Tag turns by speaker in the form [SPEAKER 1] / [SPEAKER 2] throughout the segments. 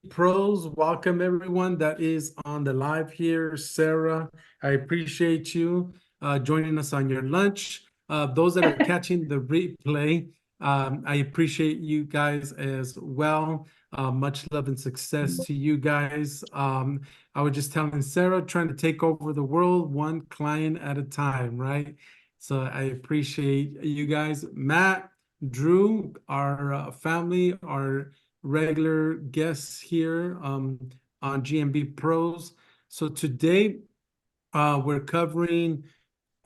[SPEAKER 1] Pros, welcome everyone that is on the live here. Sarah, I appreciate you joining us on your lunch. Those that are catching the replay, I appreciate you guys as well. Much love and success to you guys. I was just telling Sarah, trying to take over the world one client at a time, right? So I appreciate you guys. Matt, Drew, our family, our regular guests here on GMB Pros. So today we're covering,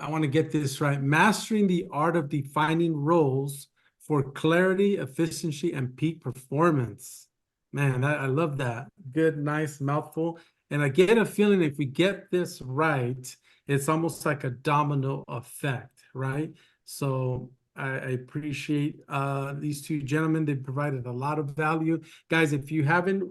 [SPEAKER 1] I want to get this right, mastering the art of defining roles for clarity, efficiency, and peak performance. Man, I love that. Good, nice mouthful. And I get a feeling if we get this right, it's almost like a domino effect, right? So I appreciate these two gentlemen. They provided a lot of value. Guys, if you haven't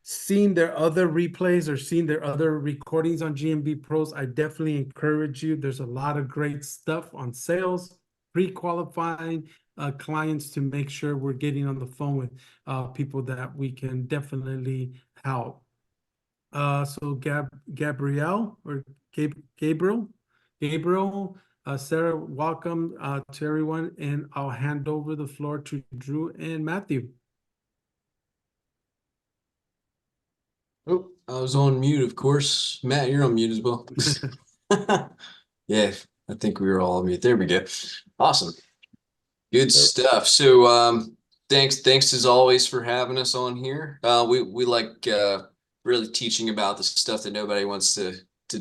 [SPEAKER 1] seen their other replays or seen their other recordings on GMB Pros, I definitely encourage you. There's a lot of great stuff on sales, pre-qualifying clients to make sure we're getting on the phone with people that we can definitely help. So Gabrielle or Gabriel, Sarah, welcome to everyone, and I'll hand over the floor to Drew and Matthew.
[SPEAKER 2] Oh, I was on mute, of course. Matt, you're on mute as well. Yeah, I think we were all on mute. There we go. Awesome. Good stuff. So thanks as always for having us on here. We like really teaching about the stuff that nobody wants to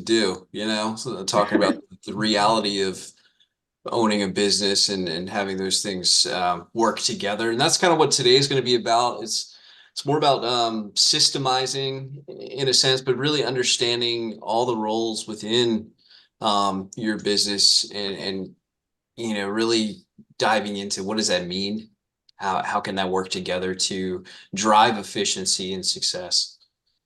[SPEAKER 2] do, so talking about the reality of owning a business and having those things work together. And that's kind of what today is going to be about. It's more about systemizing in a sense, but really understanding all the roles within your business and really diving into what does that mean? How can that work together to drive efficiency and success?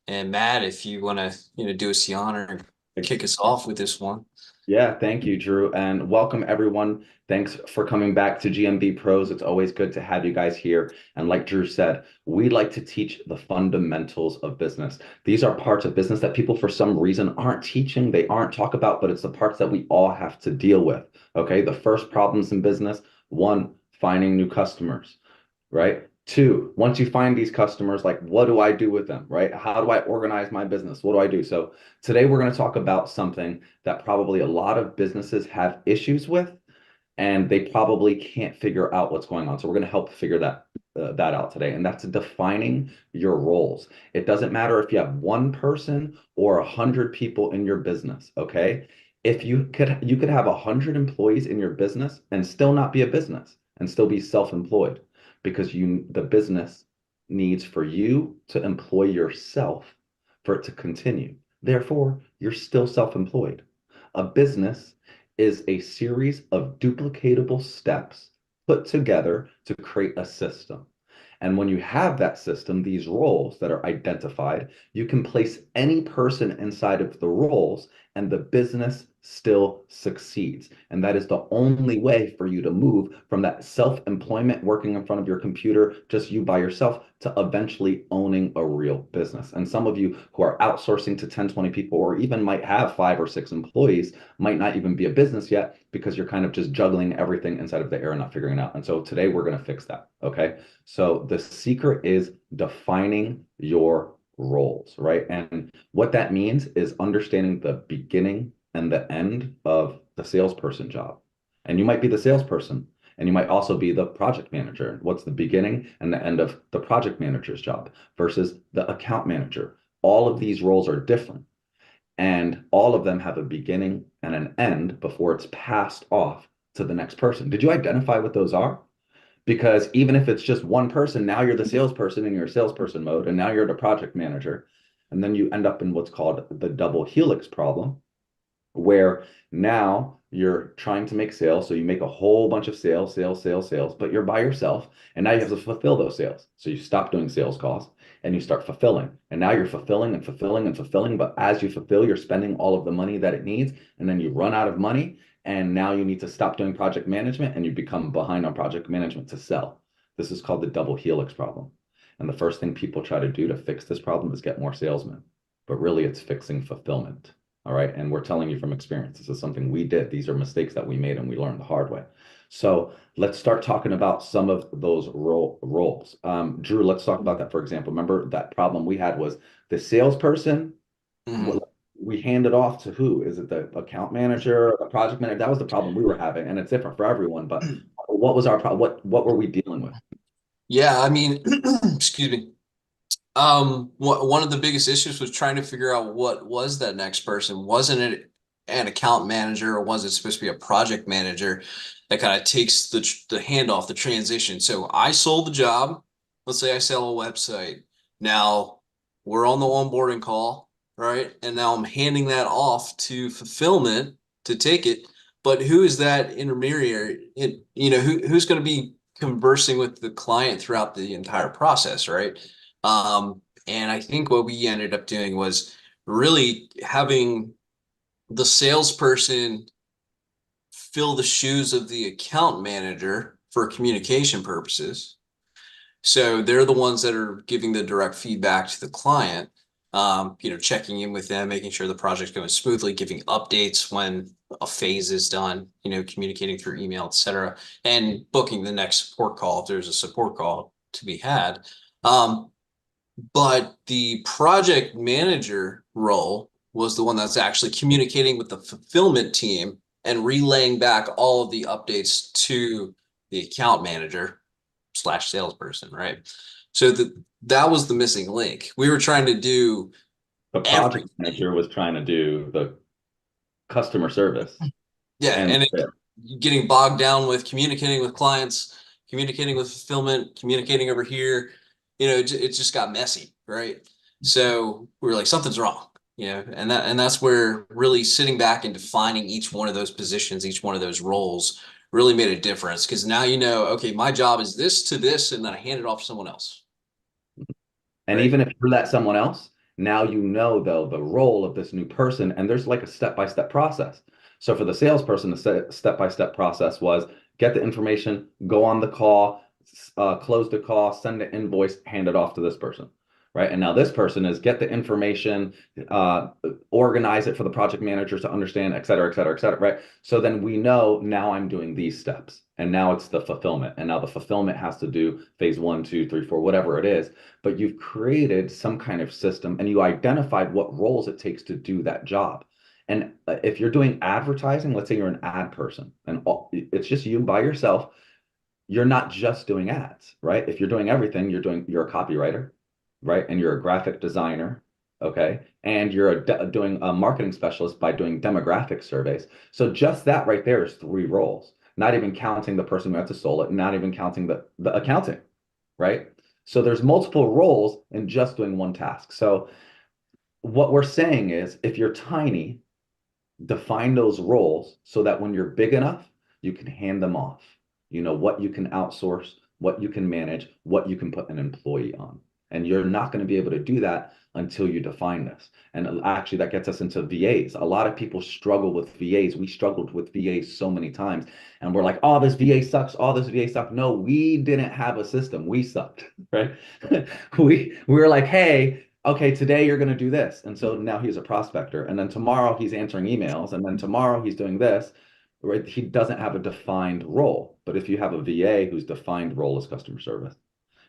[SPEAKER 2] And Matt, if you want to do us the honor and kick us off with this one.
[SPEAKER 3] Yeah, thank you, Drew, and welcome everyone. Thanks for coming back to GMB Pros. It's always good to have you guys here. And like Drew said, we like to teach the fundamentals of business. These are parts of business that people for some reason aren't teaching, they aren't talk about, but it's the parts that we all have to deal with. Okay, the first problems in business, one, finding new customers, right? Two, once you find these customers, like what do I do with them, right? How do I organize my business? What do I do? So today we're going to talk about something that probably a lot of businesses have issues with, and they probably can't figure out what's going on. So we're going to help figure that out today, and that's defining your roles. It doesn't matter if you have one person or 100 people in your business, okay? If you could have 100 employees in your business and still not be a business and still be self-employed because the business needs for you to employ yourself for it to continue. Therefore, you're still self-employed. A business is a series of duplicatable steps put together to create a system. And when you have that system, these roles that are identified, you can place any person inside of the roles and the business still succeeds. And that is the only way for you to move from that self-employment, working in front of your computer, just you by yourself, to eventually owning a real business. And some of you who are outsourcing to 10, 20 people, or even might have 5 or 6 employees, might not even be a business yet because you're kind of just juggling everything inside of the air and not figuring it out. And so today we're going to fix that. Okay. So the secret is defining your roles, right? And what that means is understanding the beginning and the end of the salesperson job. And you might be the salesperson, and you might also be the project manager. What's the beginning and the end of the project manager's job versus the account manager? All of these roles are different, and all of them have a beginning and an end before it's passed off to the next person. Did you identify what those are? Because even if it's just one person, now you're the salesperson in your salesperson mode, and now you're the project manager. And then you end up in what's called the double helix problem, where now you're trying to make sales. So you make a whole bunch of sales, but you're by yourself. And now you have to fulfill those sales. So you stop doing sales calls and you start fulfilling. And now you're fulfilling and fulfilling and fulfilling. But as you fulfill, you're spending all of the money that it needs. And then you run out of money. And now you need to stop doing project management and you become behind on project management to sell. This is called the double helix problem. And the first thing people try to do to fix this problem is get more salesmen. But really, it's fixing fulfillment. All right. And we're telling you from experience, this is something we did. These are mistakes that we made and we learned the hard way. So let's start talking about some of those roles. Drew, let's talk about that. For example, remember that problem we had was the salesperson. We handed off to who? Is it the account manager, the project manager? That was the problem we were having, and it's different for everyone. But what was our problem? What were we dealing with?
[SPEAKER 2] Yeah, I mean, excuse me. One of the biggest issues was trying to figure out what was that next person. Wasn't it an account manager, or was it supposed to be a project manager that kind of takes the handoff, the transition? So I sold the job. Let's say I sell a website. Now we're on the onboarding call, right? And now I'm handing that off to fulfillment to take it. But who is that intermediary? Who's going to be conversing with the client throughout the entire process, right? And I think what we ended up doing was really having the salesperson fill the shoes of the account manager for communication purposes. So they're the ones that are giving the direct feedback to the client, checking in with them, making sure the project's going smoothly, giving updates when a phase is done, communicating through email, etc., and booking the next support call if there's a support call to be had. But the project manager role was the one that's actually communicating with the fulfillment team and relaying back all of the updates to the account manager / salesperson, right? So that was the missing link. We were trying to do
[SPEAKER 3] The project manager was trying to do the customer service.
[SPEAKER 2] Yeah, and getting bogged down with communicating with clients, communicating with fulfillment, communicating over here. It just got messy, right? So we were like, something's wrong, and that's where really sitting back and defining each one of those positions, each one of those roles really made a difference, because now okay, my job is this to this, and then I hand it off to someone else.
[SPEAKER 3] And right? Even if you're that someone else, now though the role of this new person, and there's like a step-by-step process. So for the salesperson, the step-by-step process was get the information, go on the call, close the call, send the invoice, hand it off to this person, right? And now this person is get the information, organize it for the project manager to understand, et cetera, et cetera, et cetera, right? So then we know now I'm doing these steps, and now it's the fulfillment. And now the fulfillment has to do phase 1, 2, 3, 4, whatever it is. But you've created some kind of system and you identified what roles it takes to do that job. And if you're doing advertising, let's say you're an ad person and it's just you by yourself, you're not just doing ads, right? If you're doing everything, you're a copywriter, right? And you're a graphic designer, okay? And you're doing a marketing specialist by doing demographic surveys. So just that right there is 3 roles, not even counting the person who had to sell it, not even counting the accounting, right? So there's multiple roles in just doing one task. So what we're saying is if you're tiny, define those roles so that when you're big enough, you can hand them off. You know what you can outsource, what you can manage, what you can put an employee on. And you're not going to be able to do that until you define this. And actually, that gets us into VAs. A lot of people struggle with VAs. We struggled with VAs so many times. And we're like, oh, this VA sucks. Oh, this VA sucks. No, we didn't have a system. We sucked, right? we were like, hey, okay, today you're going to do this. And so now he's a prospector. And then tomorrow he's answering emails. And then tomorrow he's doing this. Right? He doesn't have a defined role. But if you have a VA whose defined role is customer service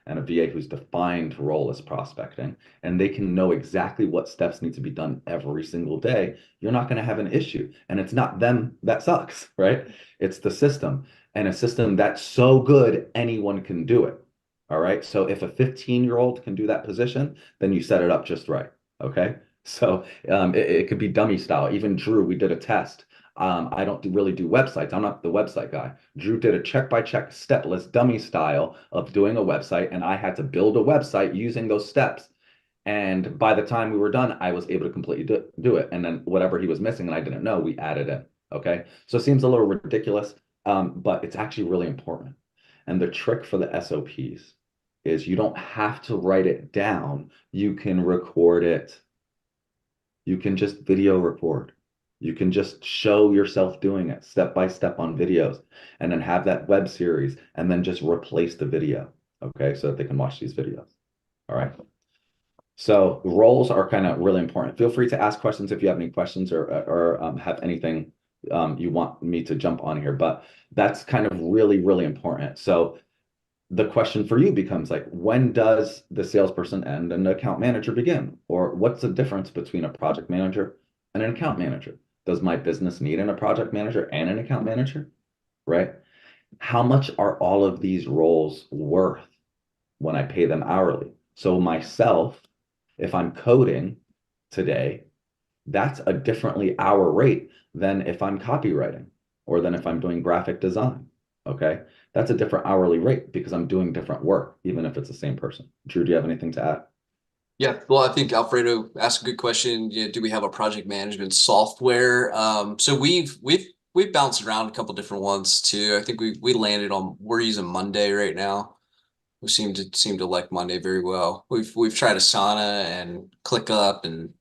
[SPEAKER 3] and a VA whose defined role is prospecting, and they can know exactly what steps need to be done every single day, you're not going to have an issue. And it's not them that sucks, right? It's the system, and a system that's so good, anyone can do it. All right. So if a 15-year-old can do that position, then you set it up just right. Okay. So it could be dummy style. Even Drew, we did a test. I don't really do websites. I'm not the website guy. Drew did a check-by-check step list dummy style of doing a website, and I had to build a website using those steps. And by the time we were done, I was able to completely do it. And then whatever he was missing and I didn't know, we added in. Okay. So it seems a little ridiculous, but it's actually really important. And the trick for the SOPs is you don't have to write it down. You can record it. You can just video record. You can just show yourself doing it step by step on videos, and then have that web series and then just replace the video. Okay. So that they can watch these videos. All right. So roles are kind of really important. Feel free to ask questions if you have any questions or have anything you want me to jump on here, but that's kind of really, really important. So the question for you becomes like, when does the salesperson end and the account manager begin? Or what's the difference between a project manager and an account manager? Does my business need a project manager and an account manager, right? How much are all of these roles worth when I pay them hourly? So myself, if I'm coding today, that's a differently hour rate than if I'm copywriting or than if I'm doing graphic design. Okay. That's a different hourly rate because I'm doing different work, even if it's the same person. Drew, do you have anything to add?
[SPEAKER 2] Yeah, well, I think Alfredo asked a good question. Yeah, do we have a project management software? So we've bounced around a couple different ones too. I think we landed on, we're using Monday right now. We seem to like Monday very well. We've tried Asana and ClickUp, and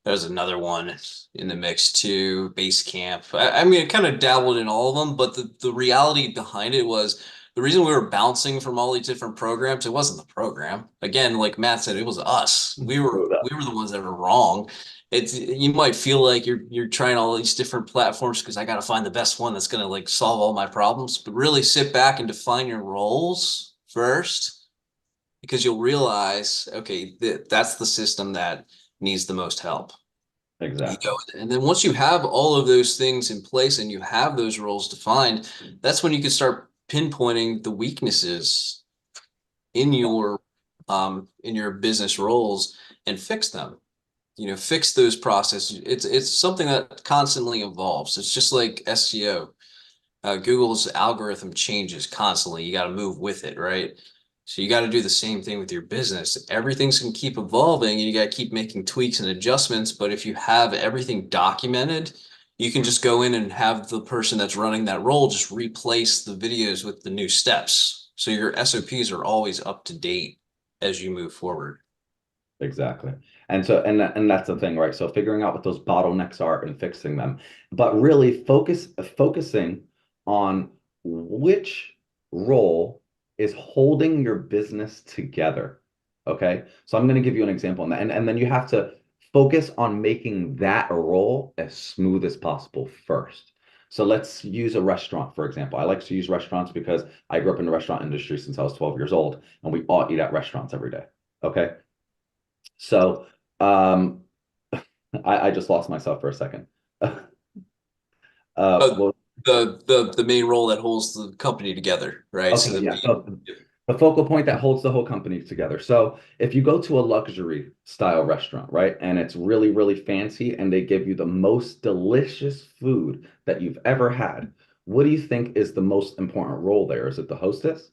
[SPEAKER 2] there's another one in the mix too, Basecamp. I mean, I kind of dabbled in all of them, but the reality behind it was the reason we were bouncing from all these different programs, it wasn't the program. Again, like Matt said, it was us. We were the ones that were wrong. It's, you might feel like you're trying all these different platforms because I got to find the best one that's going to like solve all my problems, but really sit back and define your roles first, because you'll realize, okay, that's the system that needs the most help.
[SPEAKER 3] Exactly.
[SPEAKER 2] And then once you have all of those things in place and you have those roles defined, that's when you can start pinpointing the weaknesses in your business roles and fix them. Fix those processes. It's something that constantly evolves. It's just like SEO. Google's algorithm changes constantly. You got to move with it, right? So you got to do the same thing with your business. Everything's going to keep evolving and you got to keep making tweaks and adjustments. But if you have everything documented, you can just go in and have the person that's running that role just replace the videos with the new steps. So your SOPs are always up to date as you move forward.
[SPEAKER 3] Exactly. And that's the thing, right? So figuring out what those bottlenecks are and fixing them, but really focusing on which role is holding your business together. Okay. So I'm going to give you an example on that. And then you have to focus on making that role as smooth as possible first. So let's use a restaurant, for example. I like to use restaurants because I grew up in the restaurant industry since I was 12 years old, and we all eat at restaurants every day. Okay. So I just lost myself for a second. Well,
[SPEAKER 2] The main role that holds the company together, right?
[SPEAKER 3] okay, yeah. So the focal point that holds the whole company together. So if you go to a luxury style restaurant, right, and it's really, really fancy and they give you the most delicious food that you've ever had, what do you think is the most important role there? Is it the hostess?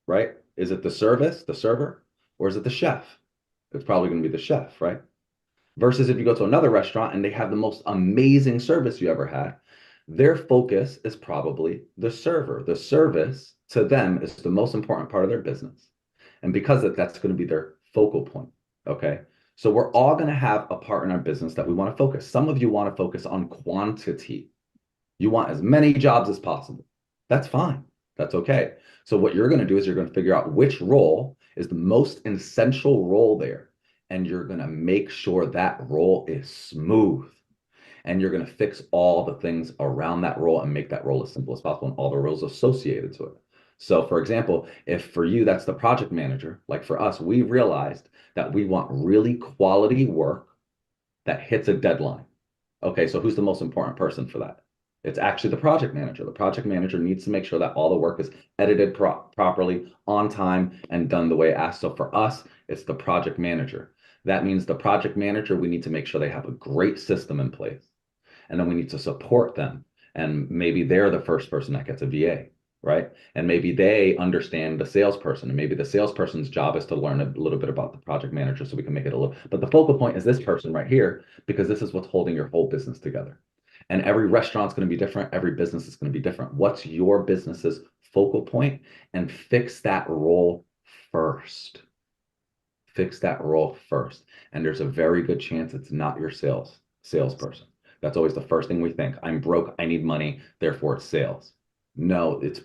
[SPEAKER 3] Right? Is it the server, or is it the chef? It's probably going to be the chef, right? Versus if you go to another restaurant and they have the most amazing service you ever had, their focus is probably the server. The service to them is the most important part of their business. And because of that's going to be their focal point. Okay. So we're all going to have a part in our business that we want to focus. Some of you want to focus on quantity. You want as many jobs as possible. That's fine. That's okay. So what you're going to do is you're going to figure out which role is the most essential role there. And you're going to make sure that role is smooth. And you're going to fix all the things around that role and make that role as simple as possible and all the roles associated to it. So for example, if for you, that's the project manager, like for us, we realized that we want really quality work that hits a deadline. Okay, so who's the most important person for that? It's actually the project manager. The project manager needs to make sure that all the work is edited properly, on time, and done the way asked. So for us, it's the project manager. That means the project manager, we need to make sure they have a great system in place. And then we need to support them. And maybe they're the first person that gets a VA, right? And maybe they understand the salesperson. And maybe the salesperson's job is to learn a little bit about the project manager so we can make it a little, but the focal point is this person right here, because this is what's holding your whole business together. And every restaurant's going to be different. Every business is going to be different. What's your business's focal point? And fix that role first. Fix that role first. And there's a very good chance it's not your salesperson. That's always the first thing we think. I'm broke. I need money. Therefore, it's sales. No, it's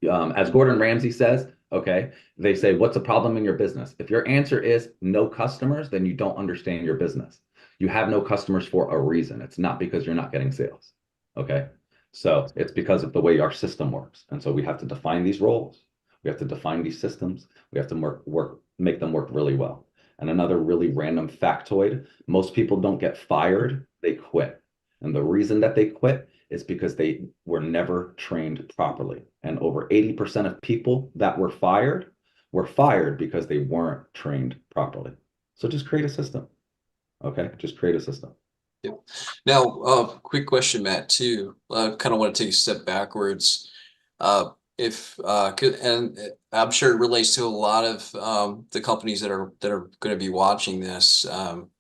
[SPEAKER 3] as Gordon Ramsay says, Okay. They say, what's the problem in your business? If your answer is no customers, then you don't understand your business. You have no customers for a reason. It's not because you're not getting sales. Okay. So it's because of the way our system works. And so we have to define these roles. We have to define these systems. We have to make them work really well. And another really random factoid, most people don't get fired, they quit. And the reason that they quit is because they were never trained properly. And over 80% of people that were fired because they weren't trained properly. So just create a system. Okay, just create a system.
[SPEAKER 2] Yep. Now, quick question, Matt, too. Kind of want to take a step backwards. And I'm sure it relates to a lot of the companies that are going to be watching this.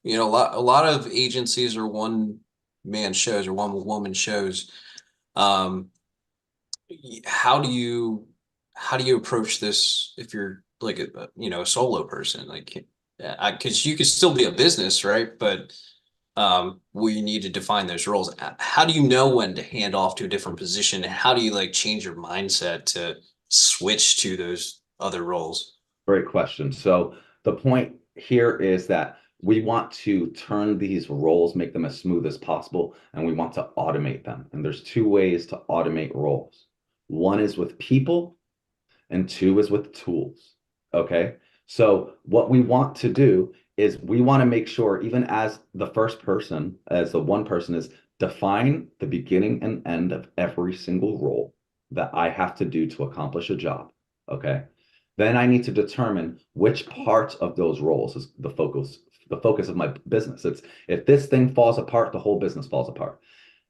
[SPEAKER 2] You know, a lot of agencies or one man shows or one woman shows. How do you approach this if you're like a solo person, like because you could still be a business, right? But we need to define those roles. How do you know when to hand off to a different position, and how do you like change your mindset to switch to those other roles?
[SPEAKER 3] Great question. So the point here is that we want to turn these roles, make them as smooth as possible, and we want to automate them. And there's two ways to automate roles. One is with people, and two is with tools. Okay. So what we want to do is we want to make sure, even as the first person, as the one person, is define the beginning and end of every single role that I have to do to accomplish a job. Okay. Then I need to determine which parts of those roles is the focus of my business. It's if this thing falls apart, the whole business falls apart,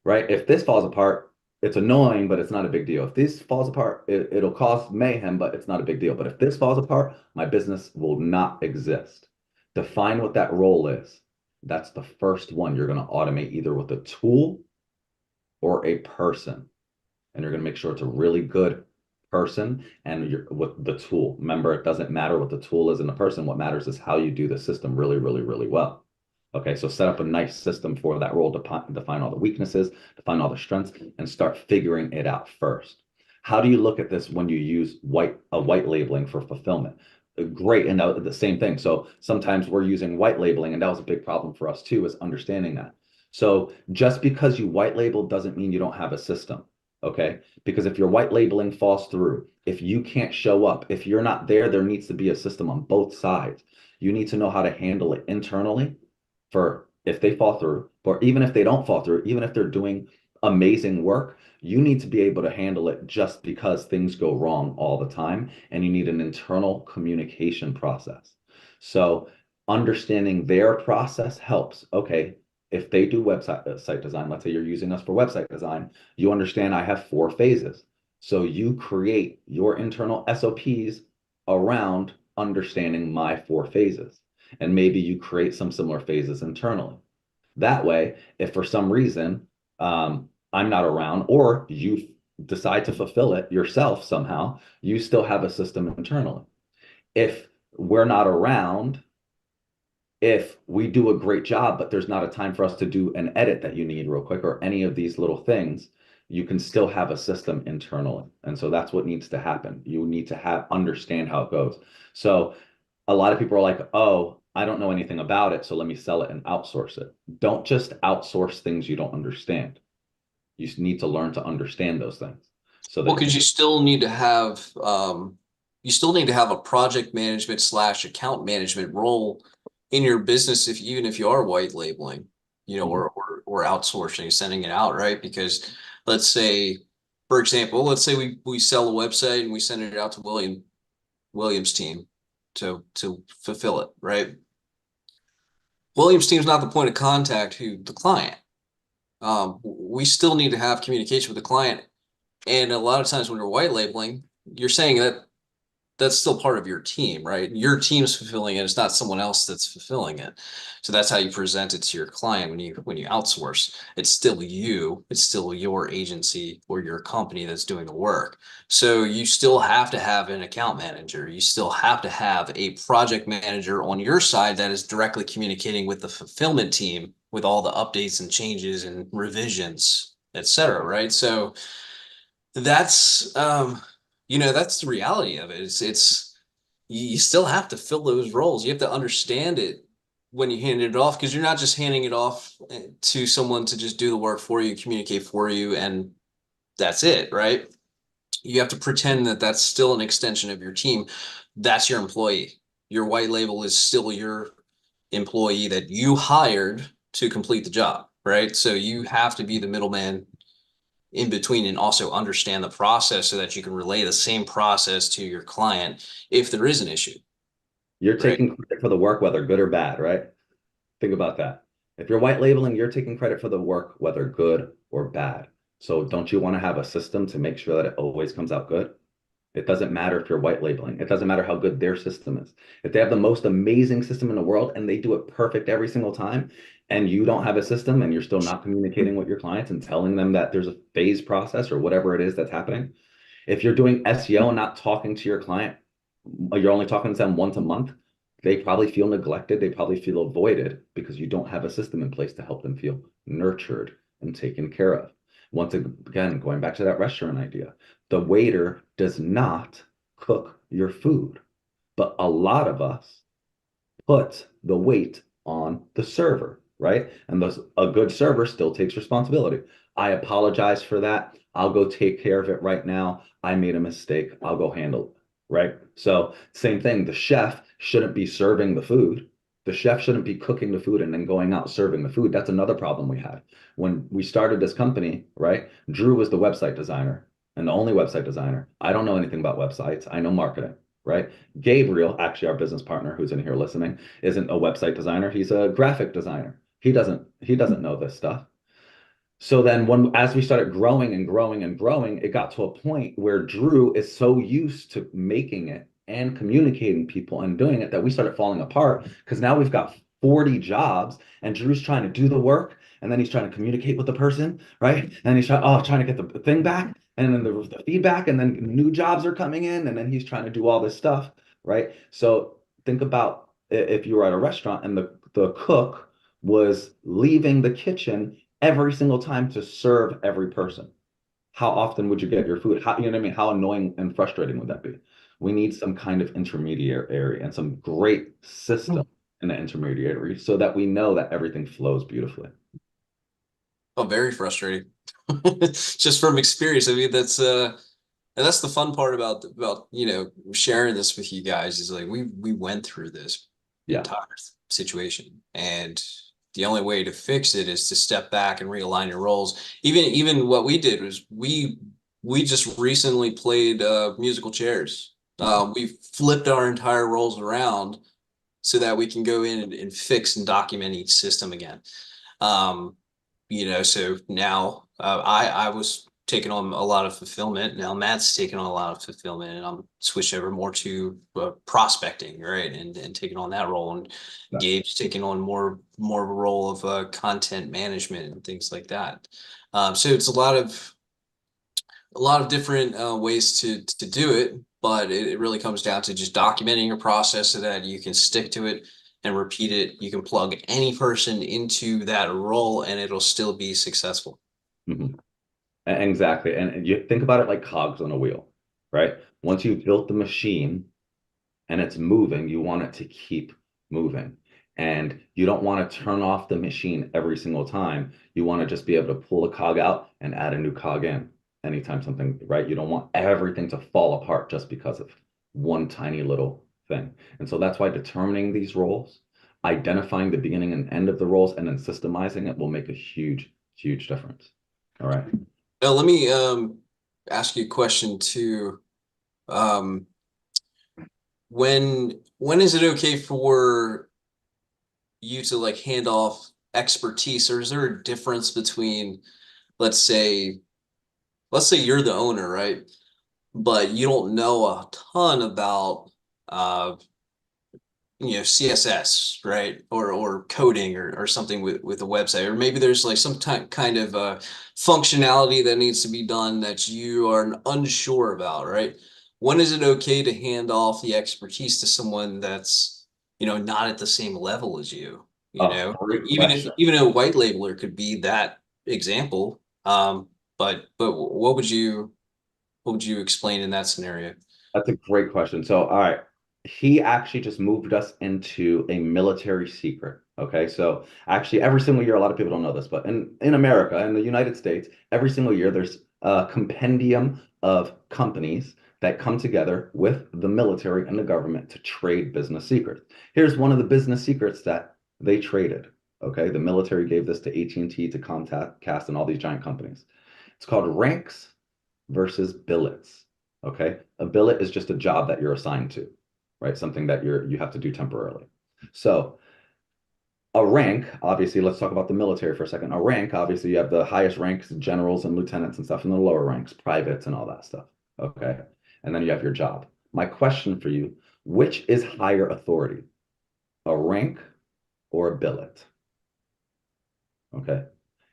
[SPEAKER 3] right? If this falls apart, it's annoying, but it's not a big deal. If this falls apart, it'll cause mayhem, but it's not a big deal. But if this falls apart, my business will not exist. Define what that role is. That's the first one you're going to automate either with a tool or a person. And you're going to make sure it's a really good person and you're with the tool. Remember, it doesn't matter what the tool is in the person. What matters is how you do the system really, really, really well. Okay, so set up a nice system for that role, define all the weaknesses, define all the strengths, and start figuring it out first. How do you look at this when you use white labeling for fulfillment? Great, and the same thing. So sometimes we're using white labeling, and that was a big problem for us too, is understanding that. So just because you white label doesn't mean you don't have a system. Okay, because if your white labeling falls through, if you can't show up, if you're not there, there needs to be a system on both sides. You need to know how to handle it internally for if they fall through, or even if they don't fall through, even if they're doing amazing work, you need to be able to handle it just because things go wrong all the time, and you need an internal communication process. So understanding their process helps. Okay, if they do site design, let's say you're using us for website design, you understand I have 4 phases. So you create your internal SOPs around understanding my 4 phases. And maybe you create some similar phases internally. That way, if for some reason I'm not around, or you decide to fulfill it yourself somehow, you still have a system internally. If we're not around, if we do a great job, but there's not a time for us to do an edit that you need real quick or any of these little things, you can still have a system internally. And so that's what needs to happen. You need to understand how it goes. So a lot of people are like, oh, I don't know anything about it, so let me sell it and outsource it. Don't just outsource things you don't understand. You need to learn to understand those things. So
[SPEAKER 2] Well, because you still need to have a project management / account management role in your business, even if you are white labeling, or outsourcing, sending it out, right? Because let's say, for example, we sell a website and we send it out to William's team to fulfill it, right? William's team is not the point of contact to the client. We still need to have communication with the client. And a lot of times when you're white labeling, you're saying that that's still part of your team, right? Your team's fulfilling it. It's not someone else that's fulfilling it. So that's how you present it to your client when you outsource. It's still you. It's still your agency or your company that's doing the work. So you still have to have an account manager. You still have to have a project manager on your side that is directly communicating with the fulfillment team with all the updates and changes and revisions, et cetera, right? So that's that's the reality of it. It's you still have to fill those roles. You have to understand it when you hand it off, because you're not just handing it off to someone to just do the work for you, communicate for you, and that's it, right? You have to pretend that that's still an extension of your team. That's your employee. Your white label is still your employee that you hired to complete the job, right? So you have to be the middleman in between and also understand the process so that you can relay the same process to your client if there is an issue,
[SPEAKER 3] You're
[SPEAKER 2] right?
[SPEAKER 3] taking credit for the work, whether good or bad, right? Think about that. If you're white labeling, you're taking credit for the work, whether good or bad. So don't you want to have a system to make sure that it always comes out good? It doesn't matter if you're white labeling. It doesn't matter how good their system is. If they have the most amazing system in the world and they do it perfect every single time, and you don't have a system and you're still not communicating with your clients and telling them that there's a phase process or whatever it is that's happening. If you're doing SEO and not talking to your client, you're only talking to them once a month, they probably feel neglected. They probably feel avoided because you don't have a system in place to help them feel nurtured and taken care of. Once again, going back to that restaurant idea, the waiter does not cook your food, but a lot of us put the weight on the server, right? And a good server still takes responsibility. I apologize for that. I'll go take care of it right now. I made a mistake. I'll go handle it, right? So same thing. The chef shouldn't be serving the food. The chef shouldn't be cooking the food and then going out serving the food. That's another problem we had. When we started this company, right? Drew was the website designer and the only website designer. I don't know anything about websites. I know marketing, right? Gabriel, actually our business partner who's in here listening, isn't a website designer. He's a graphic designer. He doesn't know this stuff. So then as we started growing and growing and growing, it got to a point where Drew is so used to making it and communicating people and doing it that we started falling apart because now we've got 40 jobs and Drew's trying to do the work and then he's trying to communicate with the person, right? And he's trying to get the thing back and then the feedback and then new jobs are coming in and then he's trying to do all this stuff, right? So think about if you were at a restaurant and the cook was leaving the kitchen every single time to serve every person. How often would you get your food? How, you know what I mean? How annoying and frustrating would that be? We need some kind of intermediary and some great system in the intermediary so that we know that everything flows beautifully.
[SPEAKER 2] Oh, very frustrating. Just from experience. I mean, and that's the fun part about sharing this with you guys is like we went through this entire situation, and the only way to fix it is to step back and realign your roles. Even what we did was we just recently played musical chairs. We flipped our entire roles around so that we can go in and fix and document each system again. So now I was taking on a lot of fulfillment. Now Matt's taking on a lot of fulfillment, and I'm switched over more to prospecting, right? And taking on that role. And Gabe's taking on more of a role of content management and things like that. So it's a lot of different ways to do it, but it really comes down to just documenting your process so that you can stick to it and repeat it. You can plug any person into that role and it'll still be successful.
[SPEAKER 3] Mm-hmm. Exactly. And you think about it like cogs on a wheel, right? Once you've built the machine and it's moving, you want it to keep moving. And you don't want to turn off the machine every single time. You want to just be able to pull a cog out and add a new cog in anytime something, right? You don't want everything to fall apart just because of one tiny little thing. And so that's why determining these roles, identifying the beginning and end of the roles, and then systemizing it will make a huge, huge difference. All right.
[SPEAKER 2] Now, let me ask you a question too. When is it okay for you to like hand off expertise, or is there a difference between, let's say you're the owner, right? But you don't know a ton about CSS, right? Or coding or something with a website, or maybe there's like some kind of functionality that needs to be done that you are unsure about, right? When is it okay to hand off the expertise to someone that's, not at the same level as you, even a white labeler could be that example. But what would you what would you explain in that scenario?
[SPEAKER 3] That's a great question. So, all right, he actually just moved us into a military secret. Okay, so actually, every single year, a lot of people don't know this, but in America, in the United States, every single year, there's a compendium of companies that come together with the military and the government to trade business secrets. Here's one of the business secrets that they traded. Okay, the military gave this to AT&T, to Comcast, and all these giant companies. It's called ranks versus billets. Okay, a billet is just a job that you're assigned to, right? Something that you have to do temporarily. So a rank, obviously, let's talk about the military for a second. A rank, obviously, you have the highest ranks, generals and lieutenants and stuff, and the lower ranks, privates and all that stuff. Okay, and then you have your job. My question for you: which is higher authority, a rank or a billet? Okay.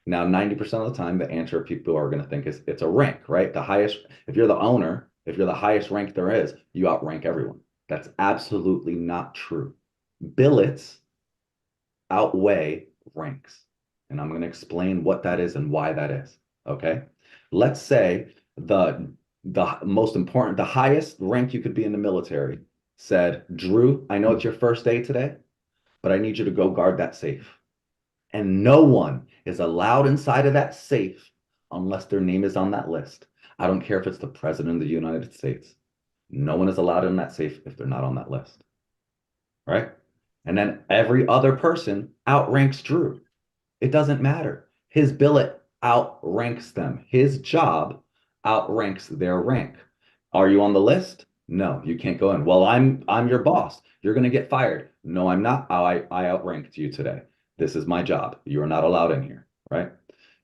[SPEAKER 3] Now, 90% of the time, the answer people are going to think is it's a rank, right? The highest, if you're the owner, if you're the highest rank there is, you outrank everyone. That's absolutely not true. Billets outweigh ranks. And I'm going to explain what that is and why that is. Okay. Let's say the most important, the highest rank you could be in the military said, Drew, I know it's your first day today, but I need you to go guard that safe. And no one is allowed inside of that safe unless their name is on that list. I don't care if it's the president of the United States. No one is allowed in that safe if they're not on that list. Right? And then every other person outranks Drew. It doesn't matter. His billet outranks them. His job outranks their rank. Are you on the list? No, you can't go in. Well, I'm your boss. You're going to get fired. No, I'm not. I outranked you today. This is my job. You are not allowed in here, right?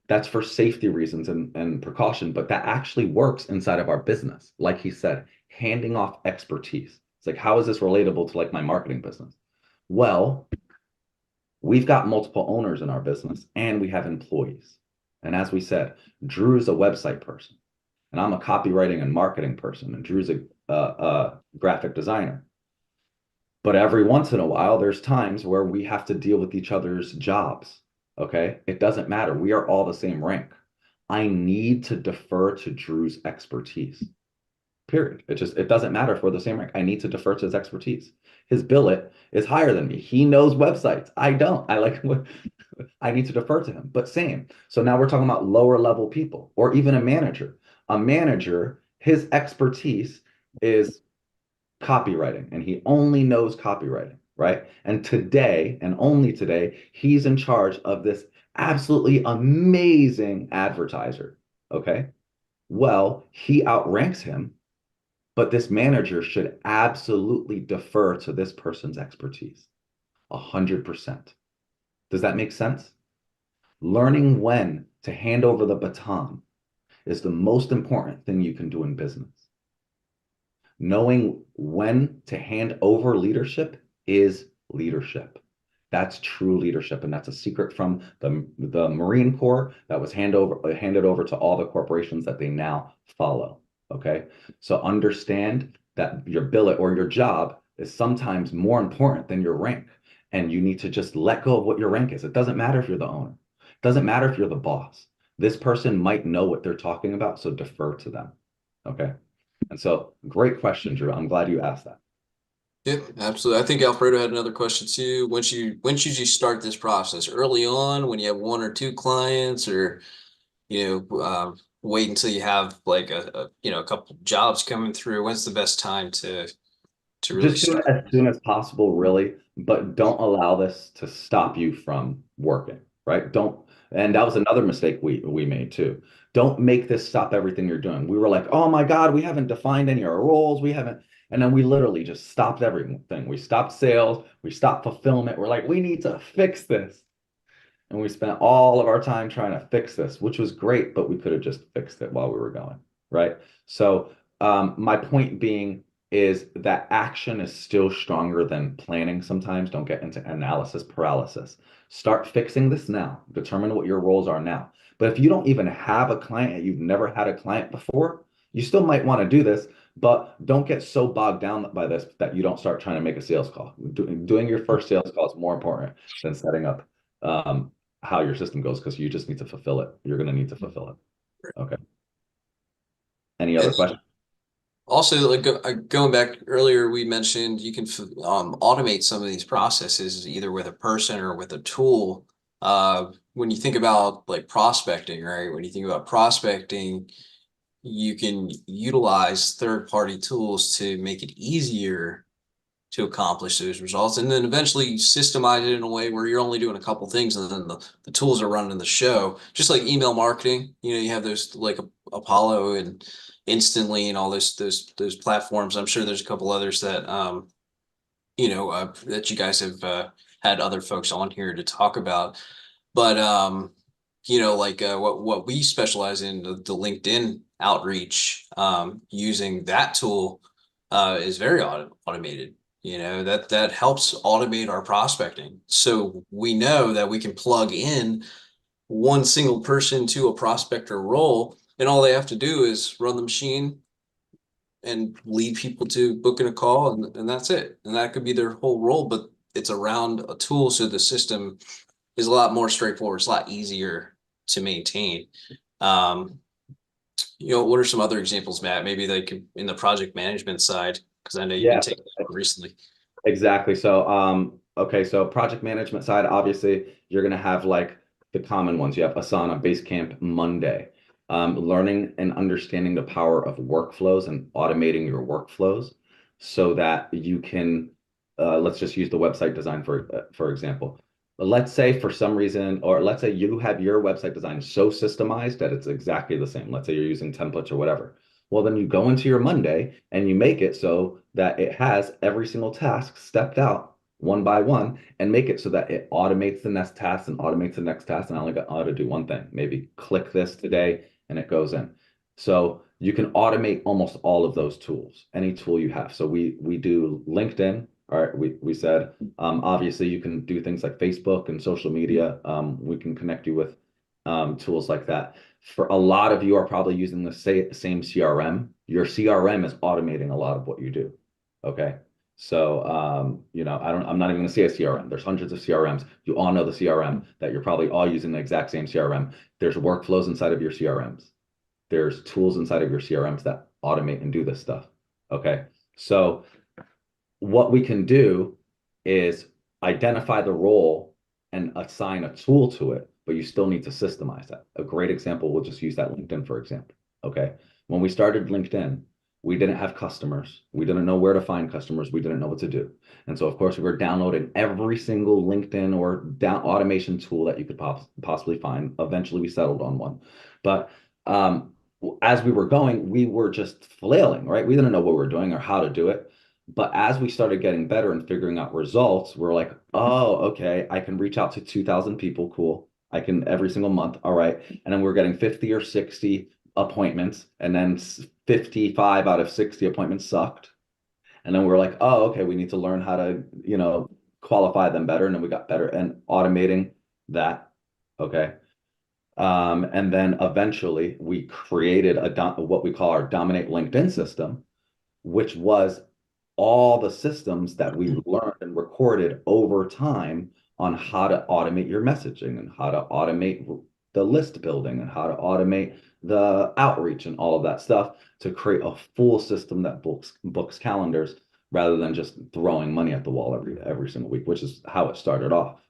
[SPEAKER 3] That's for safety reasons and precaution, but that actually works inside of our business. Like he said, handing off expertise. It's like, how is this relatable to like my marketing business? Well, we've got multiple owners in our business and we have employees. And as we said, Drew's a website person and I'm a copywriting and marketing person and Drew's a graphic designer. But every once in a while, there's times where we have to deal with each other's jobs. Okay. It doesn't matter. We are all the same rank. I need to defer to Drew's expertise. Period. It doesn't matter if we're the same rank. I need to defer to his expertise. His billet is higher than me. He knows websites. I don't. I need to defer to him. But same. So now we're talking about lower level people or even a manager. A manager, his expertise is copywriting and he only knows copywriting, right? And today and only today, he's in charge of this absolutely amazing advertiser. Okay. Well, he outranks him, but this manager should absolutely defer to this person's expertise 100%. Does that make sense? Learning when to hand over the baton is the most important thing you can do in business. Knowing when to hand over leadership is leadership. That's true leadership. And that's a secret from the Marine Corps that was handed over to all the corporations that they now follow. Okay. So understand that your billet or your job is sometimes more important than your rank. And you need to just let go of what your rank is. It doesn't matter if you're the owner. It doesn't matter if you're the boss. This person might know what they're talking about, so defer to them. Okay. And so, great question, Drew. I'm glad you asked that.
[SPEAKER 2] Yeah, absolutely. I think Alfredo had another question too. When should you start this process? Early on, when you have one or two clients, or wait until you have like a couple jobs coming through? When's the best time to really
[SPEAKER 3] Just do it
[SPEAKER 2] start?
[SPEAKER 3] as soon as possible, really, but don't allow this to stop you from working, right? And that was another mistake we made too. Don't make this stop everything you're doing. We were like, oh my God, we haven't defined any of our roles. And then we literally just stopped everything. We stopped sales, we stopped fulfillment. We're like, we need to fix this. And we spent all of our time trying to fix this, which was great, but we could have just fixed it while we were going, right? So my point being is that action is still stronger than planning sometimes. Don't get into analysis paralysis. Start fixing this now. Determine what your roles are now. But if you don't even have a client, you've never had a client before, you still might want to do this, but don't get so bogged down by this that you don't start trying to make a sales call. Doing your first sales call is more important than setting up how your system goes, because you just need to fulfill it. You're going to need to fulfill it. Okay. Any other
[SPEAKER 2] And
[SPEAKER 3] questions?
[SPEAKER 2] also, like going back earlier, we mentioned you can automate some of these processes either with a person or with a tool. When you think about like prospecting, right? When you think about prospecting, you can utilize third-party tools to make it easier to accomplish those results, and then eventually systemize it in a way where you're only doing a couple things, and then the tools are running the show. Just like email marketing, you have those like Apollo and Instantly and all those platforms. I'm sure there's a couple others that that you guys have had other folks on here to talk about. But like what we specialize in, the LinkedIn outreach, using that tool is very automated. That helps automate our prospecting. So we know that we can plug in one single person to a prospector role, and all they have to do is run the machine and lead people to booking a call, and that's it. And that could be their whole role, but it's around a tool, so the system is a lot more straightforward. It's a lot easier to maintain. Um, what are some other examples, Matt? Maybe they could in the project management side, because I know you've been
[SPEAKER 3] Yeah,
[SPEAKER 2] taking that recently.
[SPEAKER 3] exactly. So, okay, so project management side, obviously, you're going to have like the common ones. You have Asana, Basecamp, Monday. Learning and understanding the power of workflows and automating your workflows so that you can, let's just use the website design for example. Let's say for some reason, or let's say you have your website design so systemized that it's exactly the same. Let's say you're using templates or whatever. Well, then you go into your Monday and you make it so that it has every single task stepped out one by one and make it so that it automates the next task and automates the next task. And I only got to do one thing, maybe click this today and it goes in. So you can automate almost all of those tools, any tool you have. So we do LinkedIn. All right, we said obviously you can do things like Facebook and social media. We can connect you with tools like that. For a lot of you are probably using the same CRM. Your CRM is automating a lot of what you do. Okay. So, I'm not even going to say a CRM. There's hundreds of CRMs. You all know the CRM that you're probably all using the exact same CRM. There's workflows inside of your CRMs. There's tools inside of your CRMs that automate and do this stuff. Okay. So what we can do is identify the role and assign a tool to it, but you still need to systemize that. A great example, we'll just use that LinkedIn, for example. Okay. When we started LinkedIn, we didn't have customers. We didn't know where to find customers. We didn't know what to do. And so, of course, we were downloading every single LinkedIn or automation tool that you could possibly find. Eventually, we settled on one. But as we were going, we were just flailing, right? We didn't know what we were doing or how to do it. But as we started getting better and figuring out results, we're like, oh, okay, I can reach out to 2,000 people. Cool. I can every single month. All right. And then we're getting 50 or 60 appointments. And then 55 out of 60 appointments sucked. And then we're like, oh, okay, we need to learn how to, qualify them better. And then we got better and automating that. Okay. And then eventually we created what we call our Dominate LinkedIn system, which was all the systems that we learned and recorded over time on how to automate your messaging and how to automate the list building and how to automate the outreach and all of that stuff to create a full system that books calendars rather than just throwing money at the wall every single week, which is how it started off,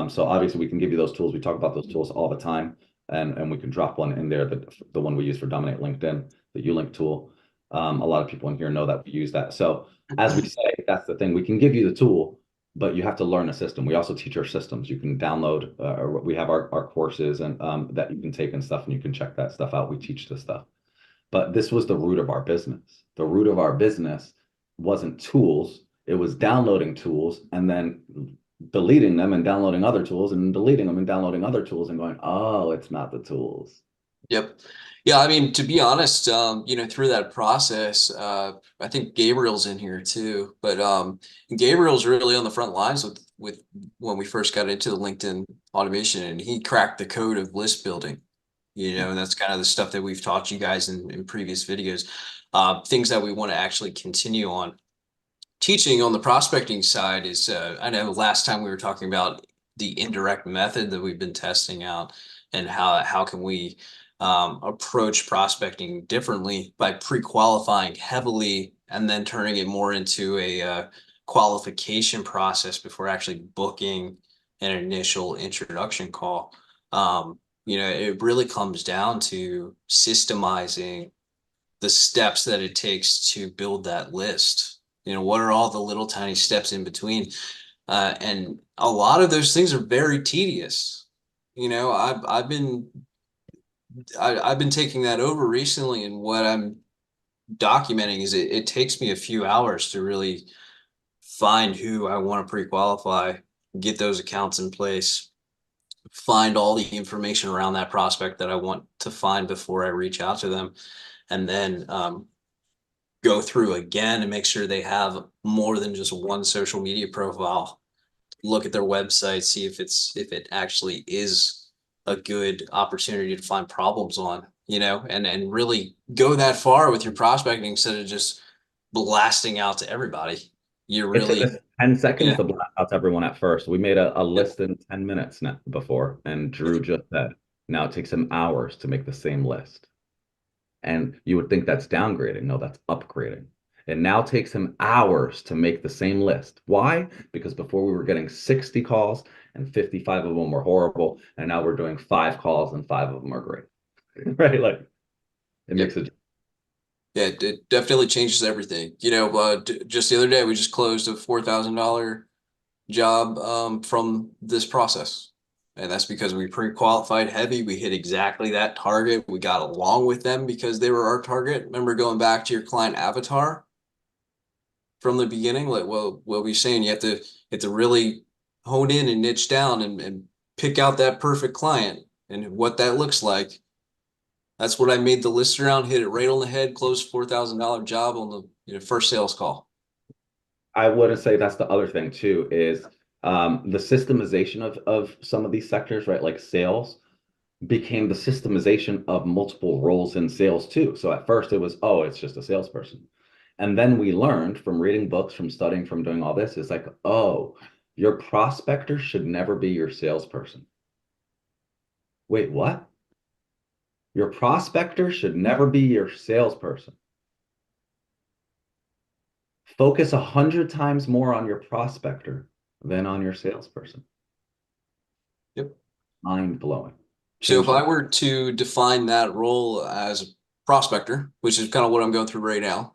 [SPEAKER 3] So obviously we can give you those tools. We talk about those tools all the time, and we can drop one in there, the one we use for Dominate LinkedIn, the ULink tool. A lot of people in here know that we use that. So as we say, that's the thing. We can give you the tool, but you have to learn a system. We also teach our systems. You can download, we have our courses and that you can take and stuff, and you can check that stuff out. We teach this stuff. But this was the root of our business. The root of our business wasn't tools. It was downloading tools and then deleting them and downloading other tools and deleting them and downloading other tools and going, oh, it's not the tools.
[SPEAKER 2] Yep. Yeah, I mean, to be honest, through that process, I think Gabriel's in here too, but Gabriel's really on the front lines with when we first got into the LinkedIn automation, and he cracked the code of list building, and that's kind of the stuff that we've taught you guys in previous videos, things that we want to actually continue on teaching on the prospecting side is, I know last time we were talking about the indirect method that we've been testing out and how can we approach prospecting differently by pre-qualifying heavily and then turning it more into a qualification process before actually booking an initial introduction call. It really comes down to systemizing the steps that it takes to build that list. What are all the little tiny steps in between? And a lot of those things are very tedious. I've been taking that over recently, and what I'm documenting is it takes me a few hours to really find who I want to pre-qualify, get those accounts in place, find all the information around that prospect that I want to find before I reach out to them, and then go through again and make sure they have more than just one social media profile. Look at their website, see if it actually is a good opportunity to find problems on, and really go that far with your prospecting instead of just blasting out to everybody. You're
[SPEAKER 3] It took
[SPEAKER 2] really,
[SPEAKER 3] us 10 seconds
[SPEAKER 2] yeah.
[SPEAKER 3] to blast out to everyone at first. We made a list in 10 minutes before, and Drew just said, now it takes him hours to make the same list. And you would think that's downgrading. No, that's upgrading. It now takes him hours to make the same list. Why? Because before we were getting 60 calls and 55 of them were horrible. And now we're doing 5 calls and 5 of them are great. Right? Like it makes it.
[SPEAKER 2] Yeah, it definitely changes everything. Just the other day, we just closed a $4,000 job from this process. And that's because we pre-qualified heavy. We hit exactly that target. We got along with them because they were our target. Remember going back to your client avatar from the beginning? Like, well, what we're saying, you have to really hone in and niche down and pick out that perfect client and what that looks like. That's what I made the list around, hit it right on the head, closed $4,000 job on the first sales call.
[SPEAKER 3] I wouldn't say that's the other thing too, is the systemization of some of these sectors, right? Like sales became the systemization of multiple roles in sales too. So at first it was, oh, it's just a salesperson. And then we learned from reading books, from studying, from doing all this, it's like, oh, your prospector should never be your salesperson. Wait, what? Your prospector should never be your salesperson. Focus 100 times more on your prospector than on your salesperson.
[SPEAKER 2] Yep.
[SPEAKER 3] Mind blowing.
[SPEAKER 2] So if I were to define that role as a prospector, which is kind of what I'm going through right now,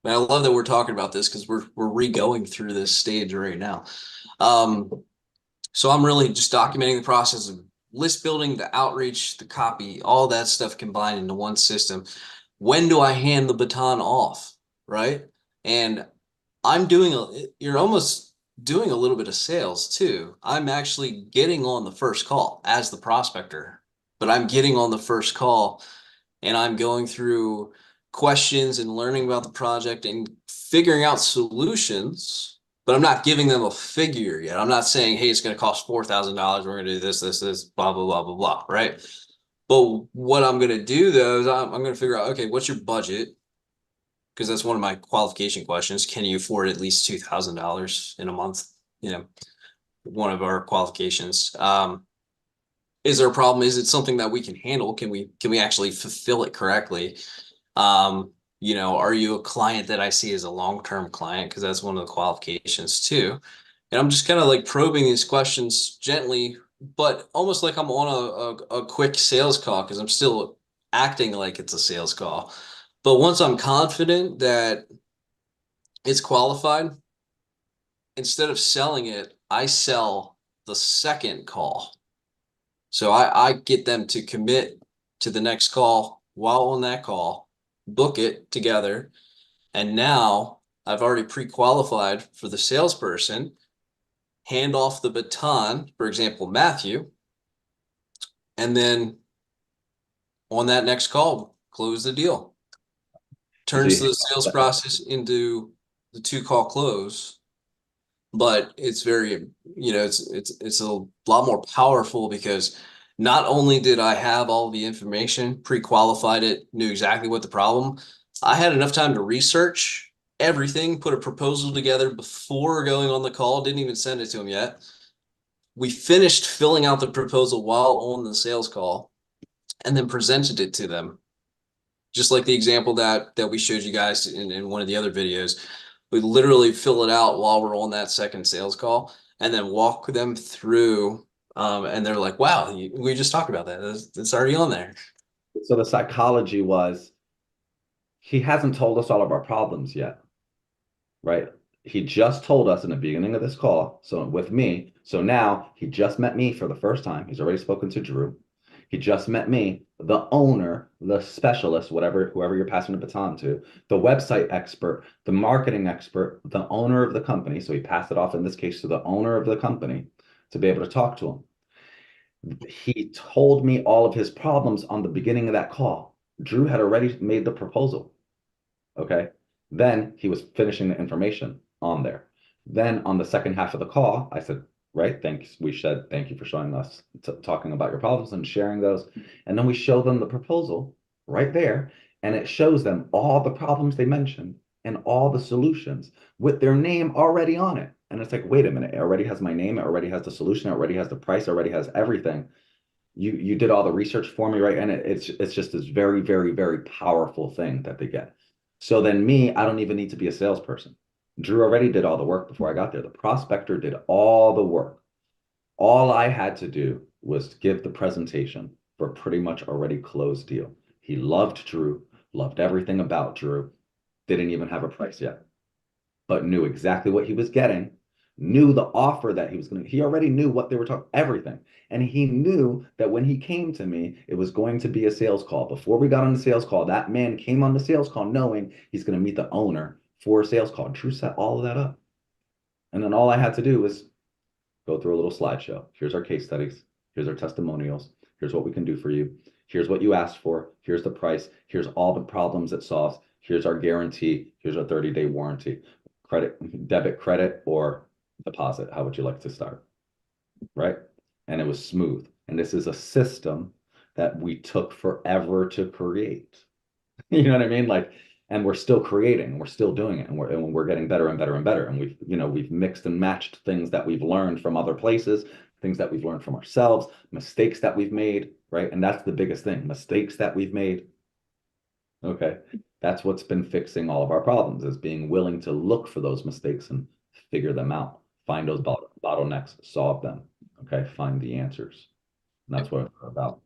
[SPEAKER 2] and I love that we're talking about this because we're re-going through this stage right now. So I'm really just documenting the process of list building, the outreach, the copy, all that stuff combined into one system. When do I hand the baton off, right? And you're almost doing a little bit of sales too. I'm actually getting on the first call as the prospector, but I'm getting on the first call and I'm going through questions and learning about the project and figuring out solutions, but I'm not giving them a figure yet. I'm not saying, hey, it's going to cost $4,000. We're going to do this, blah, blah, blah, blah, blah, right? But what I'm going to do though is I'm going to figure out, okay, what's your budget? Because that's one of my qualification questions. Can you afford at least $2,000 in a month? One of our qualifications. Is there a problem? Is it something that we can handle? Can we actually fulfill it correctly? Are you a client that I see as a long-term client? Because that's one of the qualifications too. And I'm just kind of like probing these questions gently, but almost like I'm on a quick sales call because I'm still acting like it's a sales call. But once I'm confident that it's qualified, instead of selling it, I sell the second call. So I get them to commit to the next call while on that call, book it together. And now I've already pre-qualified for the salesperson, hand off the baton, for example, Matthew, and then on that next call, close the deal. Turns the sales process into the 2-call close. But it's very, it's a lot more powerful because not only did I have all the information, pre-qualified it, knew exactly what the problem, I had enough time to research everything, put a proposal together before going on the call, didn't even send it to him yet. We finished filling out the proposal while on the sales call. and then presented it to them. Just like the example that we showed you guys in one of the other videos. We literally fill it out while we're on that second sales call and then walk them through. And they're like, wow, we just talked about that. It's already on there.
[SPEAKER 3] So the psychology was, he hasn't told us all of our problems yet, right? He just told us in the beginning of this call, so with me. So now he just met me for the first time. He's already spoken to Drew. He just met me, the owner, the specialist, whoever you're passing the baton to, the website expert, the marketing expert, the owner of the company. So he passed it off in this case to the owner of the company to be able to talk to him. He told me all of his problems on the beginning of that call. Drew had already made the proposal. Okay. Then he was finishing the information on there. Then on the second half of the call, I said, right, thanks. We said, thank you for showing us, talking about your problems and sharing those. And then we show them the proposal right there. And it shows them all the problems they mentioned and all the solutions with their name already on it. And it's like, wait a minute, it already has my name, it already has the solution, it already has the price, it already has everything. You did all the research for me, right? And it's just this very, very, very powerful thing that they get. So then me, I don't even need to be a salesperson. Drew already did all the work before I got there. The prospector did all the work. All I had to do was give the presentation for a pretty much already closed deal. He loved Drew, loved everything about Drew, didn't even have a price yet, but knew exactly what he was getting, knew the offer that he already knew what they were talking, everything. And he knew that when he came to me, it was going to be a sales call. Before we got on the sales call, that man came on the sales call knowing he's going to meet the owner for a sales call. Drew set all of that up. And then all I had to do was go through a little slideshow. Here's our case studies. Here's our testimonials. Here's what we can do for you. Here's what you asked for. Here's the price. Here's all the problems it solves. Here's our guarantee. Here's our 30-day warranty. Debit, credit, or deposit. How would you like to start? Right? And it was smooth. And this is a system that we took forever to create. You know what I mean? Like, and we're still creating, we're still doing it, and we're getting better and better and better. And we've mixed and matched things that we've learned from other places, things that we've learned from ourselves, mistakes that we've made, right? And that's the biggest thing, mistakes that we've made. Okay. That's what's been fixing all of our problems, is being willing to look for those mistakes and figure them out, find those bottlenecks, solve them. Okay. Find the answers. And that's what it's about.